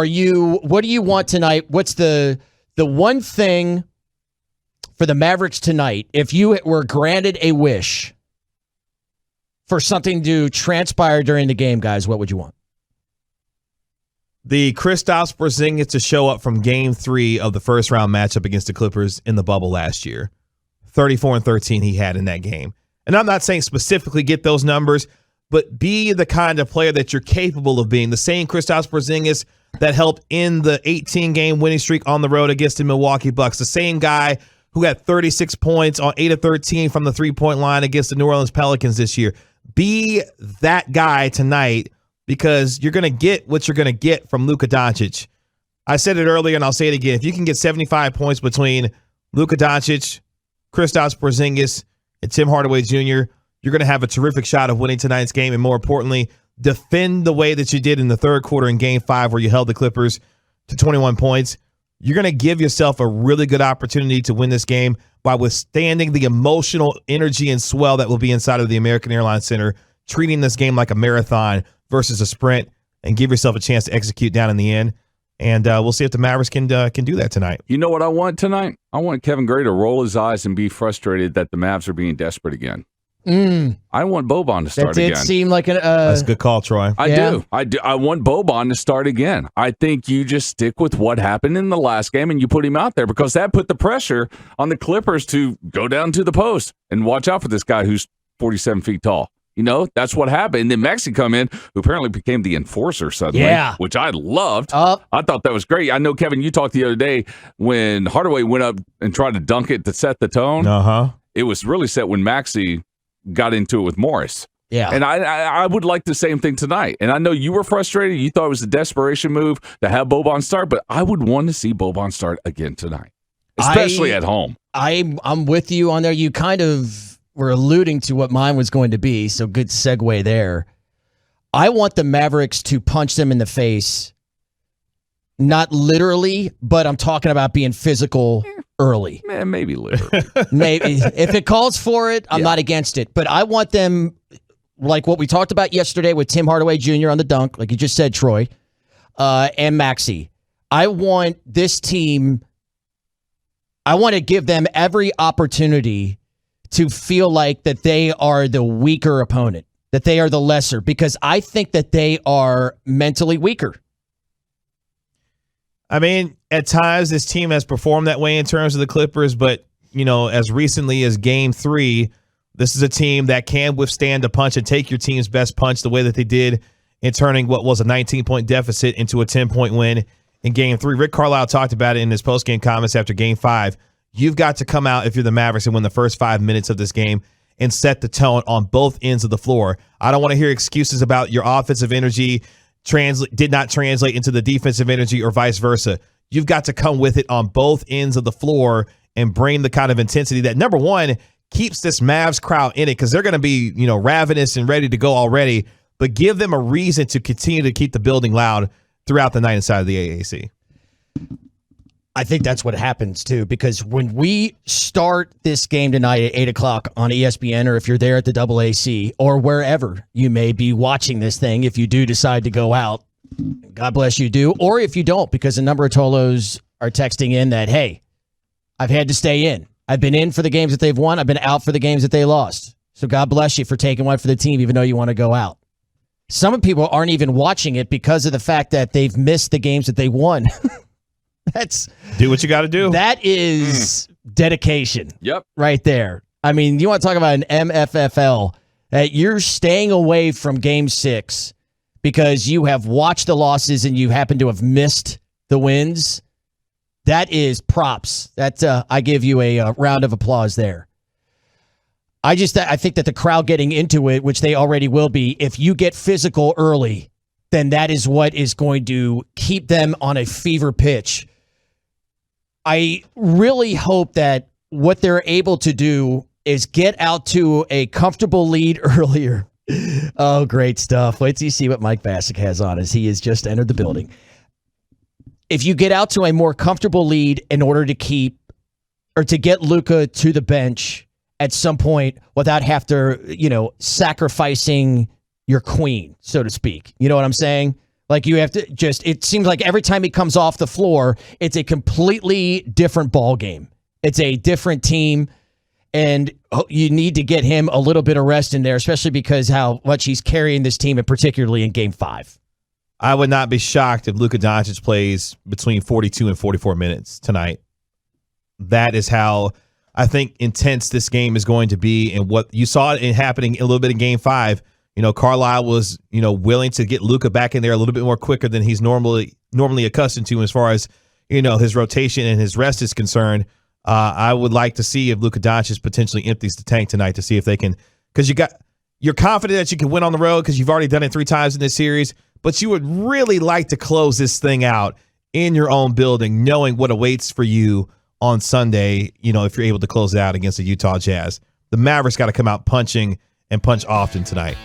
what do you want tonight? What's the one thing for the Mavericks tonight, if you were granted a wish for something to transpire during the game, guys, what would you want? The Kristaps Porzingis to show up from Game 3 of the first-round matchup against the Clippers in the bubble last year. 34-13 he had in that game. And I'm not saying specifically get those numbers, but be the kind of player that you're capable of being. The same Kristaps Porzingis that helped end the 18-game winning streak on the road against the Milwaukee Bucks. The same guy who had 36 points on 8 of 13 from the three-point line against the New Orleans Pelicans this year. Be that guy tonight, because you're going to get what you're going to get from Luka Doncic. I said it earlier, and I'll say it again. If you can get 75 points between Luka Doncic, Kristaps Porzingis, and Tim Hardaway Jr., you're going to have a terrific shot of winning tonight's game, and more importantly, defend the way that you did in the third quarter in Game 5 where you held the Clippers to 21 points. You're going to give yourself a really good opportunity to win this game by withstanding the emotional energy and swell that will be inside of the American Airlines Center, treating this game like a marathon versus a sprint, and give yourself a chance to execute down in the end. And we'll see if the Mavericks can do that tonight. You know what I want tonight? I want Kevin Gray to roll his eyes and be frustrated that the Mavs are being desperate again. I want Boban to start again. That did seem like that's a good call, Troy. I do. I want Boban to start again. I think you just stick with what happened in the last game and you put him out there, because that put the pressure on the Clippers to go down to the post and watch out for this guy who's 47 feet tall. You know, that's what happened. And then Maxey come in, who apparently became the enforcer suddenly, which I loved. I thought that was great. I know, Kevin, you talked the other day when Hardaway went up and tried to dunk it to set the tone. It was really set when Maxey got into it with Morris. Yeah. And I would like the same thing tonight. And I know you were frustrated. You thought it was a desperation move to have Boban start, but I would want to see Boban start again tonight, especially at home. I'm with you on there. You kind of were alluding to what mine was going to be, so good segue there. I want the Mavericks to punch them in the face, not literally, but I'm talking about being physical early. Man, maybe literally. Maybe. If it calls for it, I'm not against it. But I want them, like what we talked about yesterday with Tim Hardaway Jr. on the dunk, like you just said, Troy, and Maxey. I want this team, I want to give them every opportunity to feel like that they are the weaker opponent, that they are the lesser, because I think that they are mentally weaker. I mean, at times this team has performed that way in terms of the Clippers, but, you know, as recently as Game 3, this is a team that can withstand a punch and take your team's best punch the way that they did in turning what was a 19-point deficit into a 10-point win in Game 3. Rick Carlisle talked about it in his postgame comments after Game 5. You've got to come out, if you're the Mavericks, and win the first 5 minutes of this game and set the tone on both ends of the floor. I don't want to hear excuses about your offensive energy did not translate into the defensive energy or vice versa. You've got to come with it on both ends of the floor and bring the kind of intensity that, number one, keeps this Mavs crowd in it, because they're going to be, you know, ravenous and ready to go already, but give them a reason to continue to keep the building loud throughout the night inside of the AAC. I think that's what happens, too, because when we start this game tonight at 8 o'clock on ESPN, or if you're there at the AAC, or wherever you may be watching this thing, if you do decide to go out, God bless you do, or if you don't, because a number of Tolos are texting in that, hey, I've had to stay in. I've been in for the games that they've won. I've been out for the games that they lost. So God bless you for taking one for the team, even though you want to go out. Some people aren't even watching it because of the fact that they've missed the games that they won. That's do what you got to do. That is dedication. Yep. Right there. I mean, you want to talk about an MFFL. You're staying away from Game 6 because you have watched the losses and you happen to have missed the wins. That is props. That I give you a round of applause there. I think that the crowd getting into it, which they already will be, if you get physical early, then that is what is going to keep them on a fever pitch. I really hope that what they're able to do is get out to a comfortable lead earlier. Oh, great stuff. Wait till you see what Mike Bassick has on as he has just entered the building. If you get out to a more comfortable lead in order to keep or to get Luka to the bench at some point without have to, sacrificing your queen, so to speak. You know what I'm saying? Like you have to it seems like every time he comes off the floor, it's a completely different ball game. It's a different team, and you need to get him a little bit of rest in there, especially because how much he's carrying this team, and particularly in Game 5. I would not be shocked if Luka Doncic plays between 42 and 44 minutes tonight. That is how I think intense this game is going to be, and what you saw it happening a little bit in Game 5. Carlisle was, willing to get Luka back in there a little bit more quicker than he's normally accustomed to as far as, his rotation and his rest is concerned. I would like to see if Luka Doncic potentially empties the tank tonight to see if they can, because you're confident that you can win on the road because you've already done it 3 times in this series, but you would really like to close this thing out in your own building, knowing what awaits for you on Sunday, if you're able to close it out against the Utah Jazz. The Mavericks got to come out punching and punch often tonight.